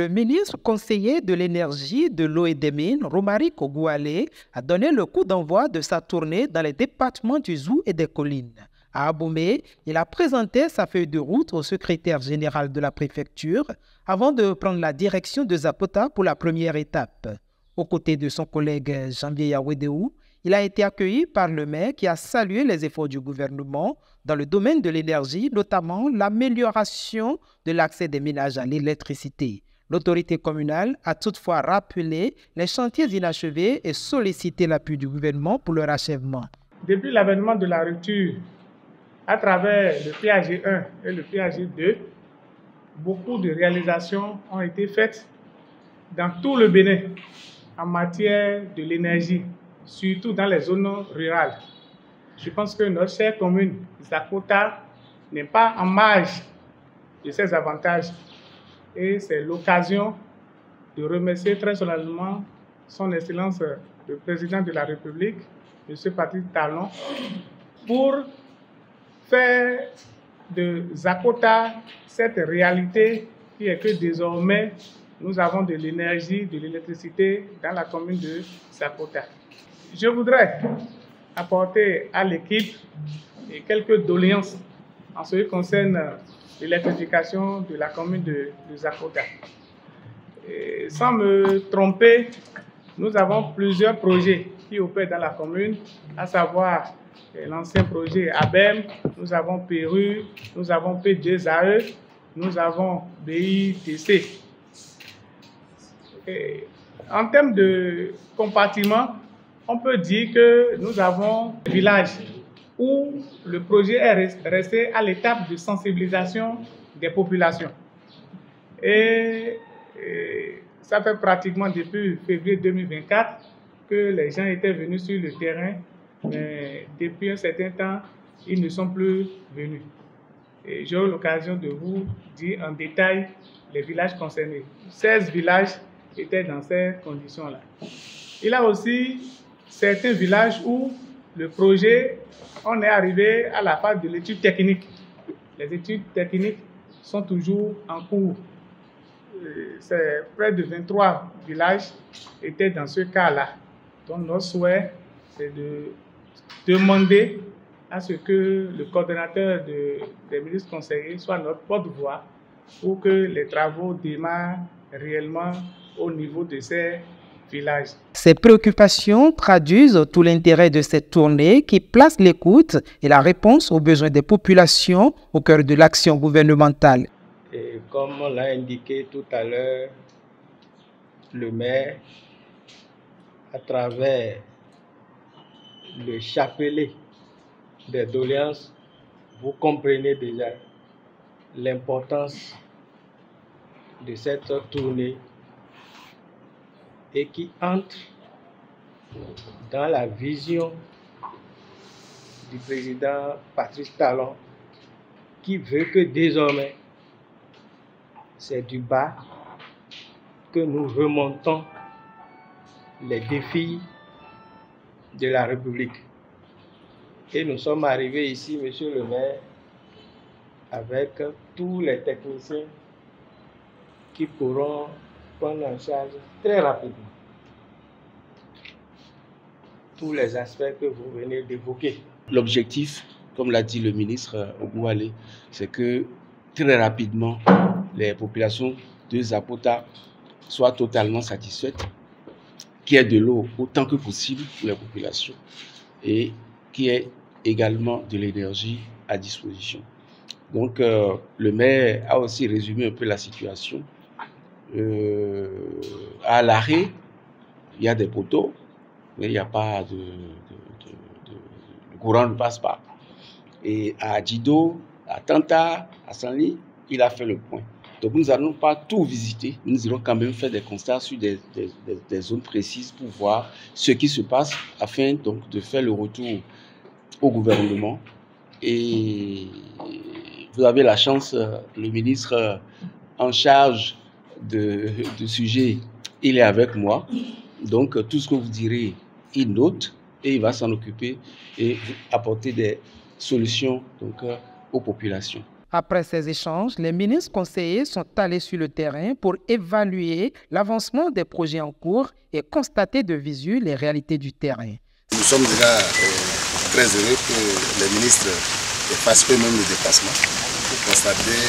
Le ministre conseiller de l'énergie, de l'eau et des mines, Romaric Ogoualé, a donné le coup d'envoi de sa tournée dans les départements du Zou et des collines. À Abomey, il a présenté sa feuille de route au secrétaire général de la préfecture avant de prendre la direction de Zapota pour la première étape. Aux côtés de son collègue Janvier Yawedeu, il a été accueilli par le maire qui a salué les efforts du gouvernement dans le domaine de l'énergie, notamment l'amélioration de l'accès des ménages à l'électricité. L'autorité communale a toutefois rappelé les chantiers inachevés et sollicité l'appui du gouvernement pour leur achèvement. Depuis l'avènement de la rupture, à travers le PAG 1 et le PAG 2, beaucoup de réalisations ont été faites dans tout le Bénin en matière de l'énergie, surtout dans les zones rurales. Je pense que notre chère commune, Zapota, n'est pas en marge de ces avantages. Et c'est l'occasion de remercier très solennellement son Excellence le Président de la République, M. Patrick Talon, pour faire de Zapota cette réalité qui est que désormais nous avons de l'énergie, de l'électricité dans la commune de Zapota. Je voudrais apporter à l'équipe quelques doléances en ce qui concerne l'électrification de la commune de Zapota. Sans me tromper, nous avons plusieurs projets qui opèrent dans la commune, à savoir l'ancien projet ABEM, nous avons PERU, nous avons P2AE, nous avons BITC. En termes de compartiment, on peut dire que nous avons des villages où le projet est resté à l'étape de sensibilisation des populations. Et ça fait pratiquement depuis février 2024 que les gens étaient venus sur le terrain, mais depuis un certain temps, ils ne sont plus venus. Et j'aurai l'occasion de vous dire en détail les villages concernés. 16 villages étaient dans ces conditions-là. Il y a aussi certains villages où le projet, on est arrivé à la phase de l'étude technique. Les études techniques sont toujours en cours. C'est près de 23 villages étaient dans ce cas-là. Donc notre souhait, c'est de demander à ce que le coordonnateur des ministres conseillers soit notre porte-voix pour que les travaux démarrent réellement au niveau de ces villages. Ces préoccupations traduisent tout l'intérêt de cette tournée qui place l'écoute et la réponse aux besoins des populations au cœur de l'action gouvernementale. Et comme on l'a indiqué tout à l'heure, le maire, à travers le chapelet des doléances, vous comprenez déjà l'importance de cette tournée et qui entre dans la vision du président Patrice Talon qui veut que désormais c'est du bas que nous remontons les défis de la République. Et nous sommes arrivés ici, monsieur le maire, avec tous les techniciens qui pourront prendre en charge très rapidement tous les aspects que vous venez d'évoquer. L'objectif, comme l'a dit le ministre Ogoualé, c'est que très rapidement, les populations de Zapota soient totalement satisfaites, qu'il y ait de l'eau autant que possible pour les populations et qu'il y ait également de l'énergie à disposition. Donc, le maire a aussi résumé un peu la situation. À l'arrêt, il y a des poteaux, mais il n'y a pas le courant ne passe pas. Et à Djido, à Tanta, à Sanli, il a fait le point. Donc nous n'allons pas tout visiter, nous irons quand même faire des constats sur des zones précises pour voir ce qui se passe afin donc de faire le retour au gouvernement. Et vous avez la chance, le ministre en charge du sujet, il est avec moi. Donc tout ce que vous direz, il note et il va s'en occuper et apporter des solutions donc, aux populations. Après ces échanges, les ministres conseillers sont allés sur le terrain pour évaluer l'avancement des projets en cours et constater de visu les réalités du terrain. Nous sommes déjà très heureux que les ministres fassent eux-mêmes le déplacement pour constater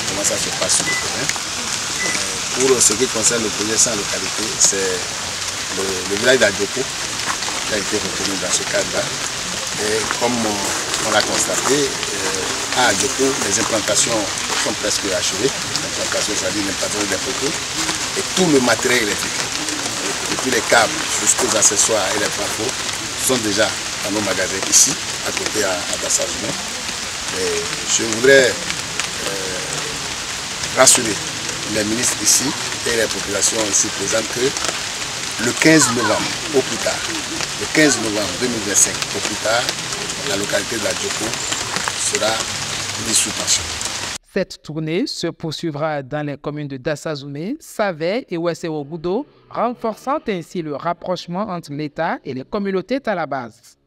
comment ça se passe sur le terrain. Pour ce qui concerne le projet sans localité, c'est le village d'Adjoko qui a été retenu dans ce cadre-là. Et comme on l'a constaté, à Adjoko, les implantations sont presque achevées. L'implantation, c'est-à-dire l'implantation des poteaux et tout le matériel électrique, depuis les câbles jusqu'aux accessoires et les plafonds, sont déjà dans nos magasins ici, à côté à Dassaloumé. Je voudrais rassurer les ministres ici et les populations ici présentes que le 15 novembre au plus tard, le 15 novembre 2025 au plus tard, la localité de la Djoko sera mise sous tension. Cette tournée se poursuivra dans les communes de Dassazoumé, Savé et Ouessé-Ogoudo, renforçant ainsi le rapprochement entre l'État et les communautés talabazes.